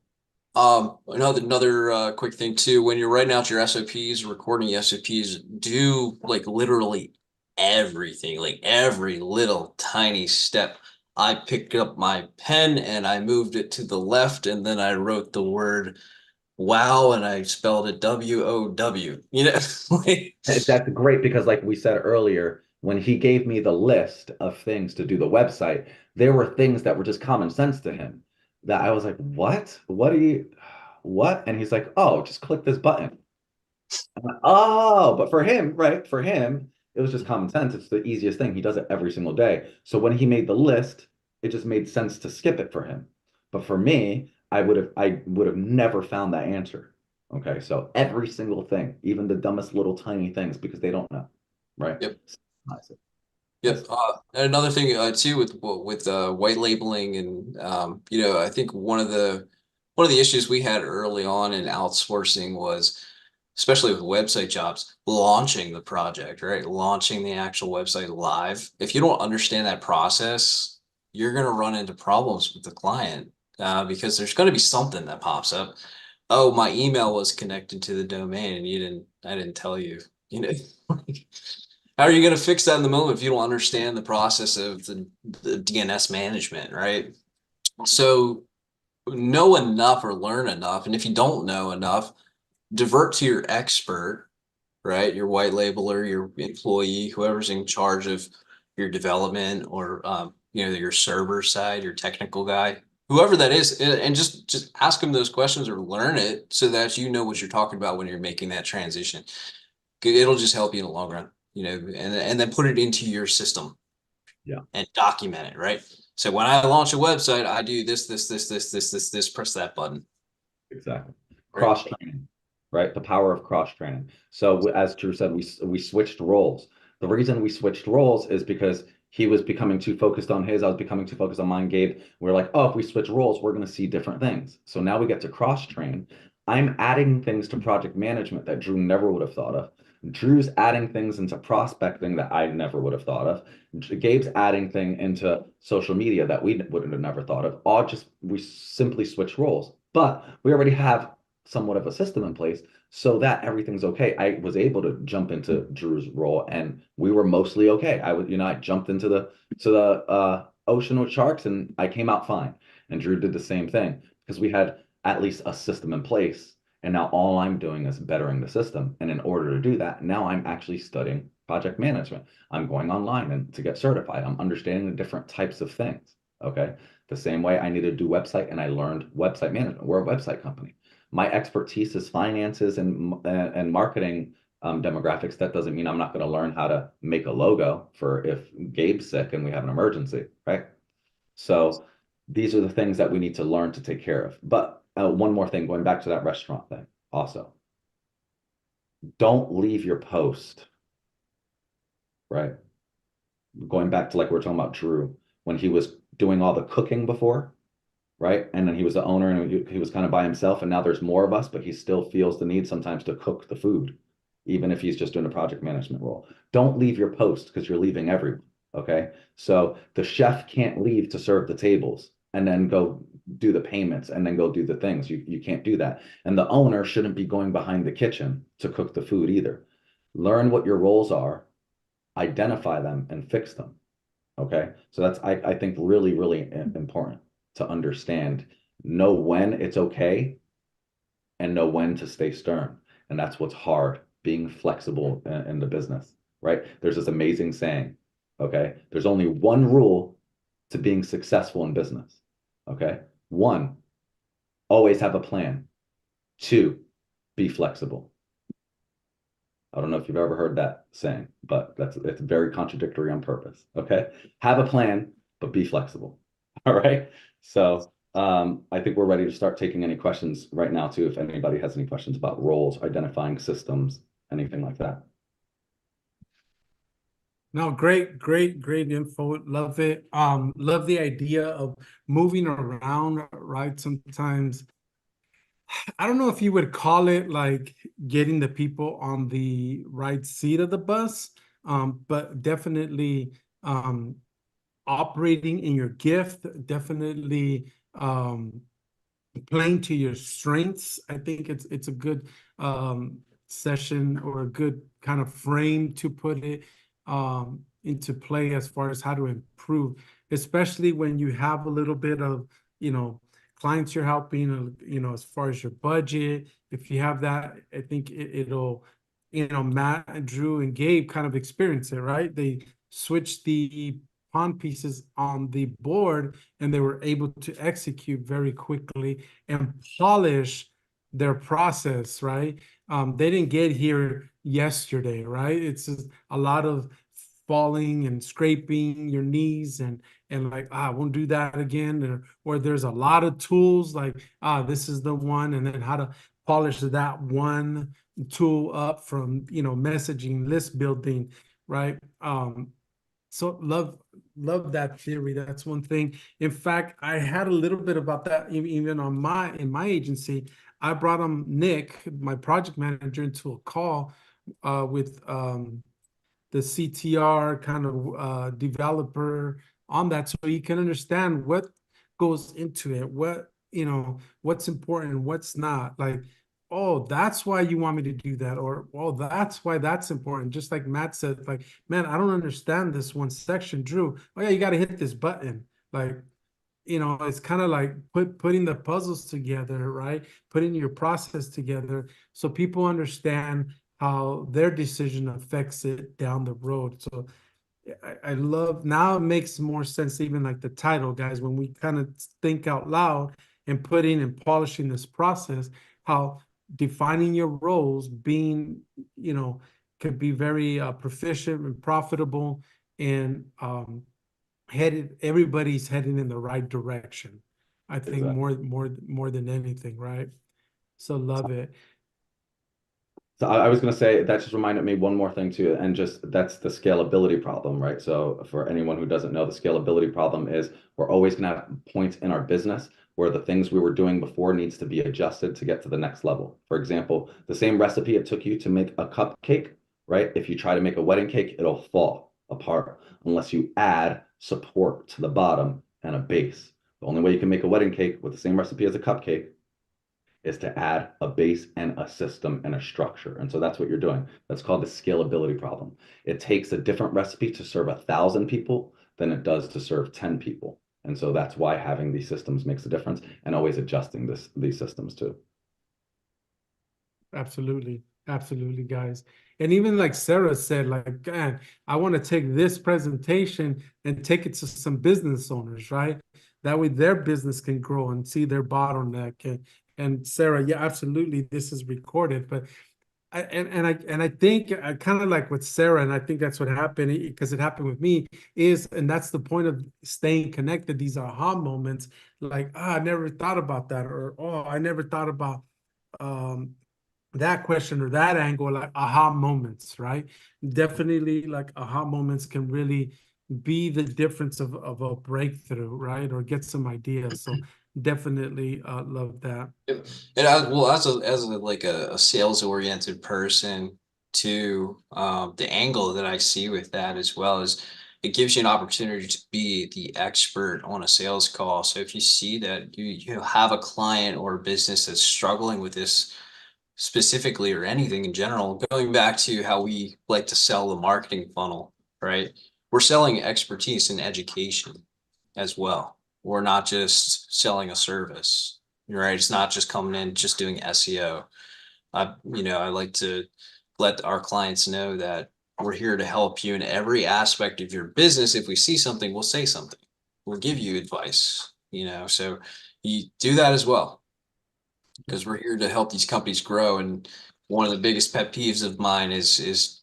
[SPEAKER 2] Another quick thing too, when you're writing out your SOPs, recording SOPs, do like literally everything, like every little tiny step. I picked up my pen and I moved it to the left, and then I wrote the word wow and I spelled it WOW. You know,
[SPEAKER 3] That's great, because like we said earlier, when he gave me the list of things to do the website, there were things that were just common sense to him that I was like, what? What? And he's like, oh, just click this button. I'm like, oh, but for him, right? For him, it was just common sense. It's the easiest thing. He does it every single day. So when he made the list, it just made sense to skip it for him. But for me, I would have never found that answer. Okay. So every single thing, even the dumbest little tiny things, because they don't know. Right.
[SPEAKER 2] Yep.
[SPEAKER 3] Yep.
[SPEAKER 2] Yep. And another thing too with white labeling and I think one of the issues we had early on in outsourcing was, especially with website jobs, launching the project, right? Launching the actual website live. If you don't understand that process, you're going to run into problems with the client because there's going to be something that pops up. Oh, my email was connected to the domain and I didn't tell you, you know. How are you going to fix that in the moment if you don't understand the process of the DNS management, right? So know enough or learn enough. And if you don't know enough, divert to your expert, right? Your white labeler, your employee, whoever's in charge of your development or, your server side, your technical guy, whoever that is, and just ask them those questions or learn it so that you know what you're talking about when you're making that transition. It'll just help you in the long run, and then put it into your system.
[SPEAKER 3] Yeah.
[SPEAKER 2] And document it, right? So when I launch a website, I do this, press that button.
[SPEAKER 3] Exactly. Cross training, right? The power of cross training. So as Drew said, we switched roles. The reason we switched roles is because He was becoming too focused on his, I was becoming too focused on mine, Gabe. We're like, oh, if we switch roles, we're going to see different things. So now we get to cross train. I'm adding things to project management that Drew never would have thought of. Drew's adding things into prospecting that I never would have thought of. Gabe's adding thing into social media that we wouldn't have never thought of. We simply switch roles, but we already have somewhat of a system in place so that everything's okay. I was able to jump into Drew's role and we were mostly okay. I jumped into the ocean with sharks and I came out fine. And Drew did the same thing because we had at least a system in place. And now all I'm doing is bettering the system. And in order to do that, now I'm actually studying project management. I'm going online and to get certified. I'm understanding the different types of things. Okay. The same way I needed to do website and I learned website management. We're a website company. My expertise is finances and marketing demographics. That doesn't mean I'm not going to learn how to make a logo for if Gabe's sick and we have an emergency, right? So these are the things that we need to learn to take care of. But one more thing, going back to that restaurant thing also, don't leave your post, right? Going back to like we were talking about Drew, when he was doing all the cooking before, right? And then he was the owner and he was kind of by himself and now there's more of us, but he still feels the need sometimes to cook the food, even if he's just doing a project management role. Don't leave your post because you're leaving everyone, okay? So the chef can't leave to serve the tables and then go do the payments and then go do the things. You can't do that. And the owner shouldn't be going behind the kitchen to cook the food either. Learn what your roles are, identify them and fix them, okay? So that's, I think, really, really important to understand, know when it's okay and know when to stay stern. And that's what's hard, being flexible in the business, right? There's this amazing saying, okay? There's only one rule to being successful in business, okay? One, always have a plan. Two, be flexible. I don't know if you've ever heard that saying, but it's very contradictory on purpose, okay? Have a plan, but be flexible, all right? So I think we're ready to start taking any questions right now too, if anybody has any questions about roles, identifying systems, anything like that.
[SPEAKER 1] No, great info. Love it. Love the idea of moving around, right? Sometimes I don't know if you would call it like getting the people on the right seat of the bus, but definitely operating in your gift, definitely playing to your strengths. I think it's a good session or a good kind of frame to put it into play as far as how to improve, especially when you have a little bit of, clients you're helping, as far as your budget. If you have that, I think it'll, Matt and Drew and Gabe kind of experience it, right? They switched the pawn pieces on the board and they were able to execute very quickly and polish their process, right? They didn't get here yesterday, right? It's just a lot of falling and scraping your knees and like, I won't do that again. Or there's a lot of tools like, this is the one, and then how to polish that one tool up from, messaging, list building, right? So love that theory. That's one thing. In fact, I had a little bit about that even in my agency. I brought Nick, my project manager, into a call with the CTR kind of developer on that, so he can understand what goes into it, what's important and what's not. Like, oh, that's why you want me to do that, or oh, that's why that's important. Just like Matt said, like, man, I don't understand this one section, Drew. Oh yeah, you got to hit this button. Like, it's kind of like putting the puzzles together, right? Putting your process together so people understand how their decision affects it down the road. So I love, now it makes more sense, even like the title, guys, when we kind of think out loud and putting and polishing this process, how defining your roles being, could be very proficient and profitable, and everybody's heading in the right direction. I think
[SPEAKER 3] Exactly.
[SPEAKER 1] more than anything, right? So love it.
[SPEAKER 3] So I was going to say that just reminded me one more thing too, and just that's the scalability problem, right? So for anyone who doesn't know, the scalability problem is we're always going to have points in our business where the things we were doing before needs to be adjusted to get to the next level. For example, the same recipe it took you to make a cupcake, right? If you try to make a wedding cake, it'll fall apart unless you add support to the bottom and a base. The only way you can make a wedding cake with the same recipe as a cupcake is to add a base and a system and a structure. And so that's what you're doing. That's called the scalability problem. It takes a different recipe to serve 1,000 people than it does to serve 10 people. And so that's why having these systems makes a difference, and always adjusting these systems too.
[SPEAKER 1] Absolutely. Absolutely, guys. And even like Sarah said, like, man, I want to take this presentation and take it to some business owners, right? That way their business can grow and see their bottleneck. And Sarah, yeah, absolutely, this is recorded. But I think I kind of like with Sarah, and I think that's what happened because it happened with me, and that's the point of staying connected. These aha moments, like, I never thought about that, or oh, I never thought about that question or that angle, like aha moments, right? Definitely, like aha moments can really be the difference of a breakthrough, right? Or get some ideas. So definitely love that.
[SPEAKER 2] Yep. And I, well, as a like a sales oriented person too, the angle that I see with that as well is it gives you an opportunity to be the expert on a sales call. So if you see that you have a client or a business that's struggling with this specifically or anything in general, going back to how we like to sell the marketing funnel, right? We're selling expertise and education as well. We're not just selling a service, right? It's not just coming in, just doing SEO. I like to let our clients know that we're here to help you in every aspect of your business. If we see something, we'll say something. We'll give you advice, so you do that as well because we're here to help these companies grow. And one of the biggest pet peeves of mine is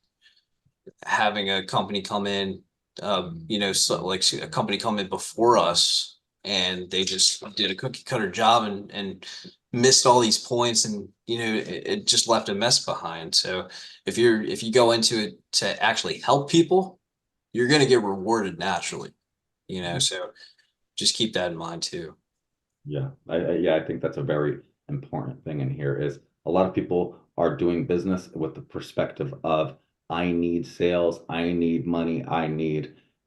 [SPEAKER 2] having a company come in, so like a company come in before us, and they just did a cookie cutter job and missed all these points, and it just left a mess behind. So if you go into it to actually help people, you're going to get rewarded naturally, so just keep that in mind too.
[SPEAKER 3] Yeah, I think that's a very important thing in here is a lot of people are doing business with the perspective of I need sales, I need money,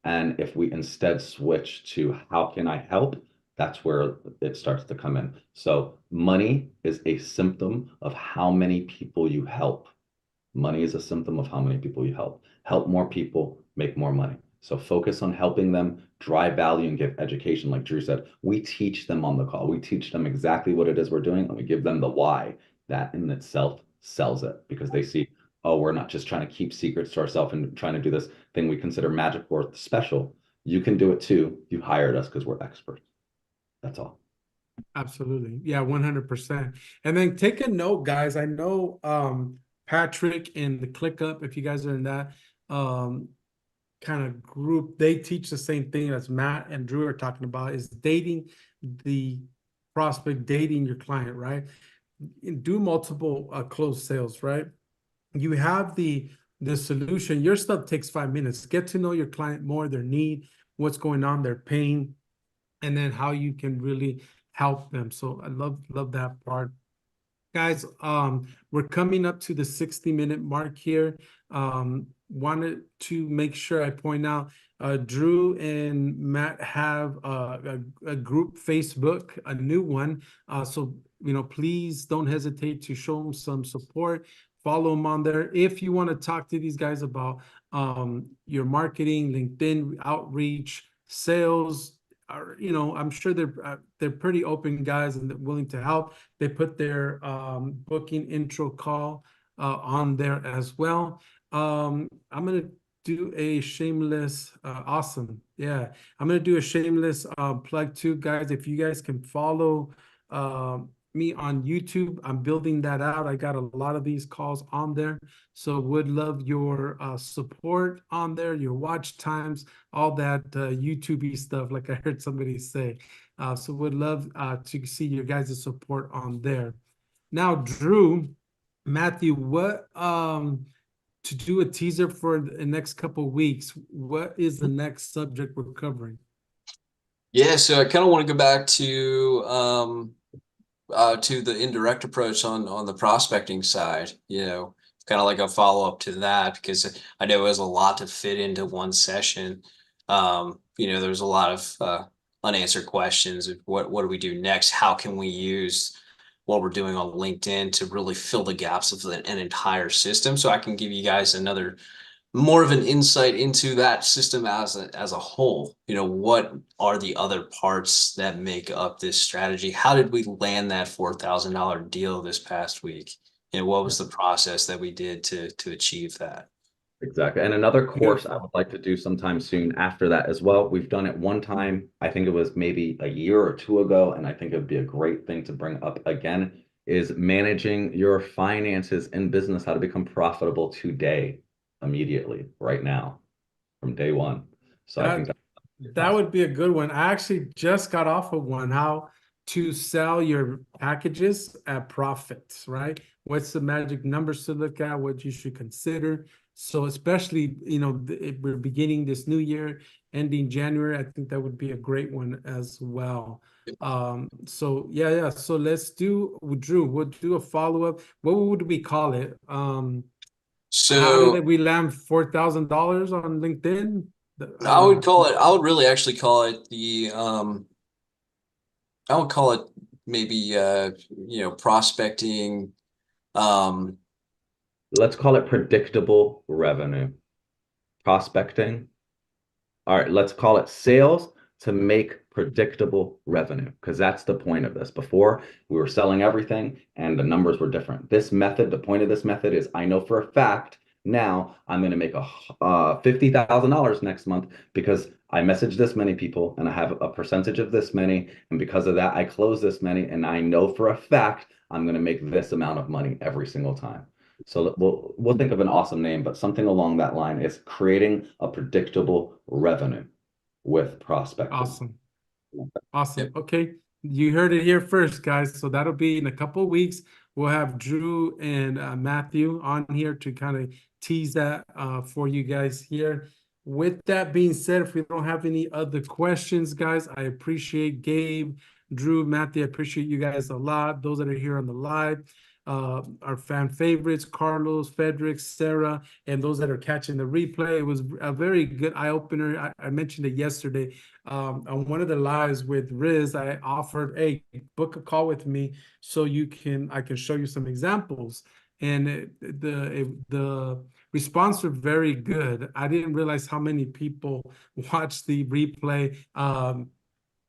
[SPEAKER 3] and if we instead switch to how can I help, that's where it starts to come in. So money is a symptom of how many people you help. Money is a symptom of how many people you help. Help more people, make more money. So focus on helping them drive value and give education. Like Drew said, we teach them on the call. We teach them exactly what it is we're doing, and we give them the why. That in itself sells it because they see, oh, we're not just trying to keep secrets to ourselves and trying to do this thing we consider magic or special. You can do it too. You hired us because we're experts. That's all.
[SPEAKER 1] Absolutely. Yeah, 100%. And then take a note, guys. I know Patrick and the ClickUp, if you guys are in that kind of group, they teach the same thing as Matt and Drew are talking about, is dating the prospect, dating your client, right? Do multiple closed sales, right? You have the solution. Your stuff takes 5 minutes. Get to know your client more, their need, what's going on, their pain, and then how you can really help them. So I love that part. Guys, we're coming up to the 60-minute mark here. Wanted to make sure I point out, Drew and Matt have a group Facebook, a new one. So, please don't hesitate to show them some support. Follow them on there. If you want to talk to these guys about your marketing, LinkedIn outreach, sales, are, I'm sure they're pretty open guys and they're willing to help. They put their booking intro call on there as well. I'm gonna do a shameless awesome. Yeah, I'm gonna do a shameless plug too, guys. If you guys can follow me on YouTube, I'm building that out. I got a lot of these calls on there, so would love your support on there, your watch times, all that YouTube-y stuff, like I heard somebody say. So would love to see your guys' support on there. Now, Drew, Matthew, what to do a teaser for the next couple of weeks, what is the next subject we're covering?
[SPEAKER 2] Yeah, so I kind of want to go back to the indirect approach on the prospecting side, kind of like a follow-up to that, because I know it was a lot to fit into one session. There's a lot of unanswered questions of what do we do next? How can we use what we're doing on LinkedIn to really fill the gaps of an entire system? So I can give you guys more of an insight into that system as a whole. What are the other parts that make up this strategy? How did we land that $4,000 deal this past week? What was the process that we did to achieve that?
[SPEAKER 3] Exactly. And another course I would like to do sometime soon after that as well. We've done it one time. I think it was maybe a year or two ago, and I think it would be a great thing to bring up again, is managing your finances in business, how to become profitable today, immediately, right now, from day one. So I think
[SPEAKER 1] that would be a good one. I actually just got off of one, how to sell your packages at profits, right? What's the magic numbers to look at, what you should consider. So especially, we're beginning this new year, ending January, I think that would be a great one as well. So yeah. So let's do, Drew, we'll do a follow-up. What would we call it? How did we land $4,000 on LinkedIn?
[SPEAKER 2] I would really actually call it I would call it maybe prospecting.
[SPEAKER 3] Let's call it predictable revenue. Prospecting. All right, let's call it sales to make predictable revenue, because that's the point of this. Before, we were selling everything and the numbers were different. This method, the point of this method is I know for a fact now I'm going to make $50,000 next month because I messaged this many people and I have a percentage of this many. And because of that, I close this many. And I know for a fact I'm going to make this amount of money every single time. So we'll think of an awesome name, but something along that line is creating a predictable revenue with prospecting.
[SPEAKER 1] Awesome.
[SPEAKER 2] Yep.
[SPEAKER 1] Okay, you heard it here first, guys. So that'll be in a couple of weeks. We'll have Drew and Matthew on here to kind of tease that for you guys here. With that being said, if we don't have any other questions, guys, I appreciate Gabe, Drew, Matthew. I appreciate you guys a lot. Those that are here on the live. Our fan favorites, Carlos, Frederick, Sarah, and those that are catching the replay. It was a very good eye-opener. I mentioned it yesterday on one of the lives with Riz. I offered, hey, book a call with me so I can show you some examples. And the response were very good. I didn't realize how many people watched the replay.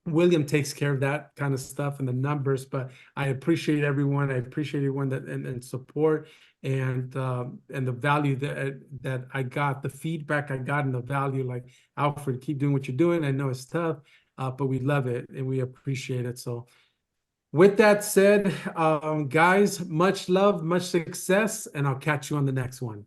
[SPEAKER 1] William takes care of that kind of stuff and the numbers, but I appreciate everyone. I appreciate everyone that and support and the value that I got, the feedback I got, and the value. Like, Alfred, keep doing what you're doing. I know it's tough, but we love it and we appreciate it. So, with that said, guys, much love, much success, and I'll catch you on the next one.